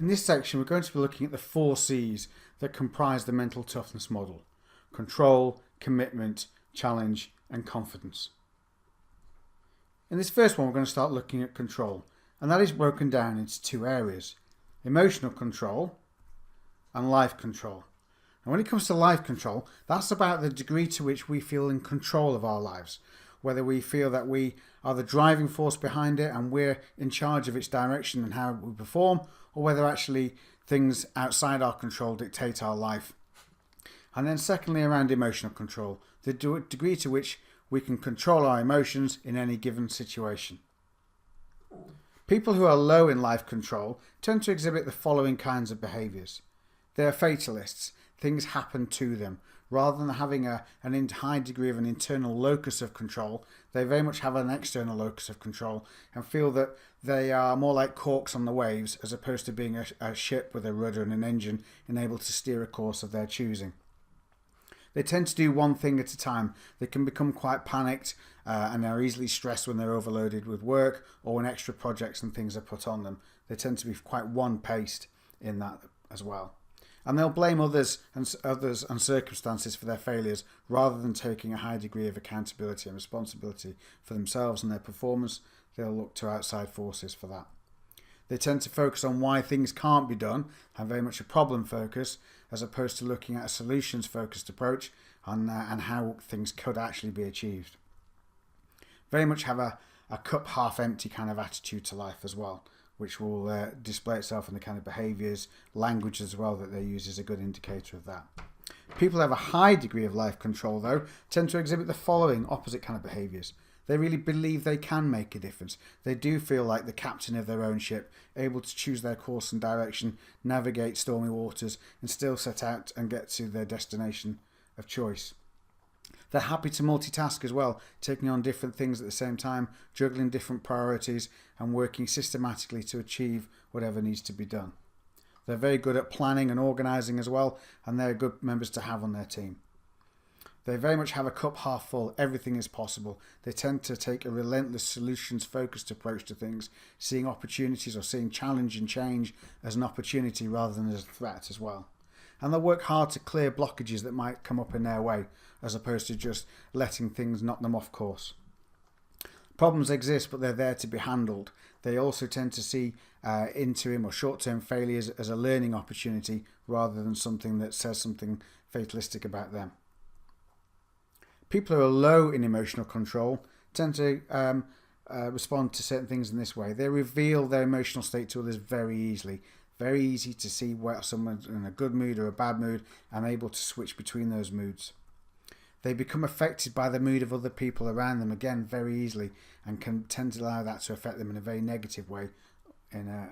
In this section, we're going to be looking at the 4 C's that comprise the mental toughness model: control, commitment, challenge, and confidence. In this first one, we're going to start looking at control, and that is broken down into 2 areas: emotional control and life control. And when it comes to life control, that's about the degree to which we feel in control of our lives, whether we feel that we are the driving force behind it and we're in charge of its direction and how we perform, or whether actually things outside our control dictate our life. And then secondly, around emotional control, the degree to which we can control our emotions in any given situation. People who are low in life control tend to exhibit the following kinds of behaviours. They are fatalists. Things happen to them. Rather than having a high degree of an internal locus of control, they very much have an external locus of control and feel that they are more like corks on the waves as opposed to being a ship with a rudder and an engine and able to steer a course of their choosing. They tend to do one thing at a time. They can become quite panicked and are easily stressed when they're overloaded with work or when extra projects and things are put on them. They tend to be quite one-paced in that as well. And they'll blame others and circumstances for their failures rather than taking a high degree of accountability and responsibility for themselves and their performance. They'll look to outside forces for that. They tend to focus on why things can't be done, have very much a problem focus, as opposed to looking at a solutions focused approach and how things could actually be achieved. Very much have a cup half empty kind of attitude to life as well, which will display itself in the kind of behaviours, language as well that they use is a good indicator of that. People who have a high degree of life control, though, tend to exhibit the following opposite kind of behaviours. They really believe they can make a difference. They do feel like the captain of their own ship, able to choose their course and direction, navigate stormy waters, and still set out and get to their destination of choice. They're happy to multitask as well, taking on different things at the same time, juggling different priorities and working systematically to achieve whatever needs to be done. They're very good at planning and organising as well, and they're good members to have on their team. They very much have a cup half full. Everything is possible. They tend to take a relentless solutions-focused approach to things, seeing opportunities or seeing challenge and change as an opportunity rather than as a threat as well. And they'll work hard to clear blockages that might come up in their way, as opposed to just letting things knock them off course. Problems exist, but they're there to be handled. They also tend to see interim or short-term failures as a learning opportunity rather than something that says something fatalistic about them. People who are low in emotional control tend to respond to certain things in this way. They reveal their emotional state to others very easily. Very easy to see where someone's in a good mood or a bad mood and able to switch between those moods. They become affected by the mood of other people around them, again, very easily, and can tend to allow that to affect them in a very negative way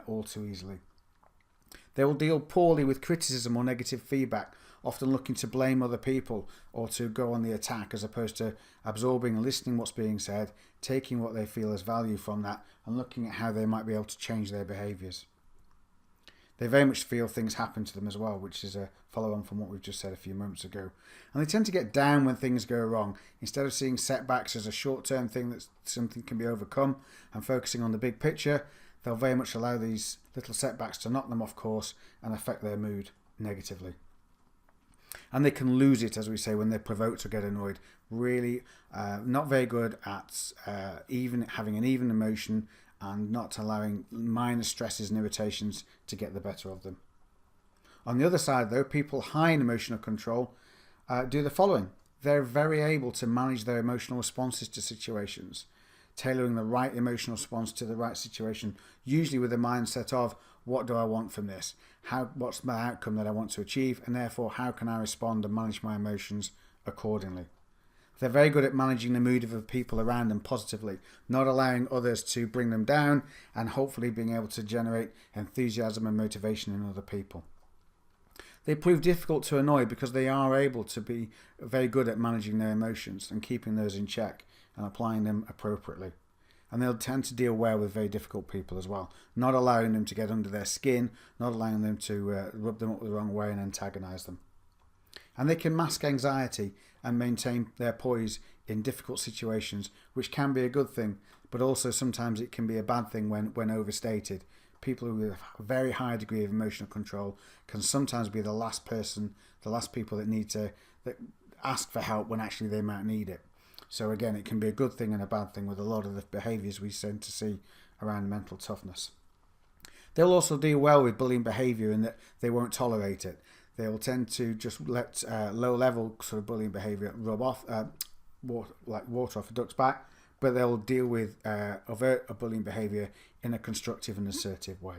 all too easily. They will deal poorly with criticism or negative feedback, often looking to blame other people or to go on the attack as opposed to absorbing and listening what's being said, taking what they feel as value from that and looking at how they might be able to change their behaviours. They very much feel things happen to them as well, which is a follow-on from what we've just said a few moments ago. And they tend to get down when things go wrong. Instead of seeing setbacks as a short-term thing that something can be overcome and focusing on the big picture, they'll very much allow these little setbacks to knock them off course and affect their mood negatively. And they can lose it, as we say, when they're provoked or get annoyed. Really not very good at having an even emotion and not allowing minor stresses and irritations to get the better of them. On the other side, though, people high in emotional control do the following. They're very able to manage their emotional responses to situations, tailoring the right emotional response to the right situation, usually with the mindset of, what do I want from this? What's my outcome that I want to achieve? And therefore, how can I respond and manage my emotions accordingly? They're very good at managing the mood of the people around them positively, not allowing others to bring them down, and hopefully being able to generate enthusiasm and motivation in other people. They prove difficult to annoy because they are able to be very good at managing their emotions and keeping those in check and applying them appropriately. And they'll tend to deal well with very difficult people as well, not allowing them to get under their skin, not allowing them to rub them up the wrong way and antagonise them. And they can mask anxiety and maintain their poise in difficult situations, which can be a good thing, but also sometimes it can be a bad thing when overstated, people with a very high degree of emotional control can sometimes be the last people that ask for help when actually they might need it. So again, it can be a good thing and a bad thing with a lot of the behaviours we tend to see around mental toughness. They'll also deal well with bullying behaviour in that they won't tolerate it. They will tend to just let low-level sort of bullying behaviour rub off, like water off a duck's back, but they'll deal with overt bullying behaviour in a constructive and assertive way.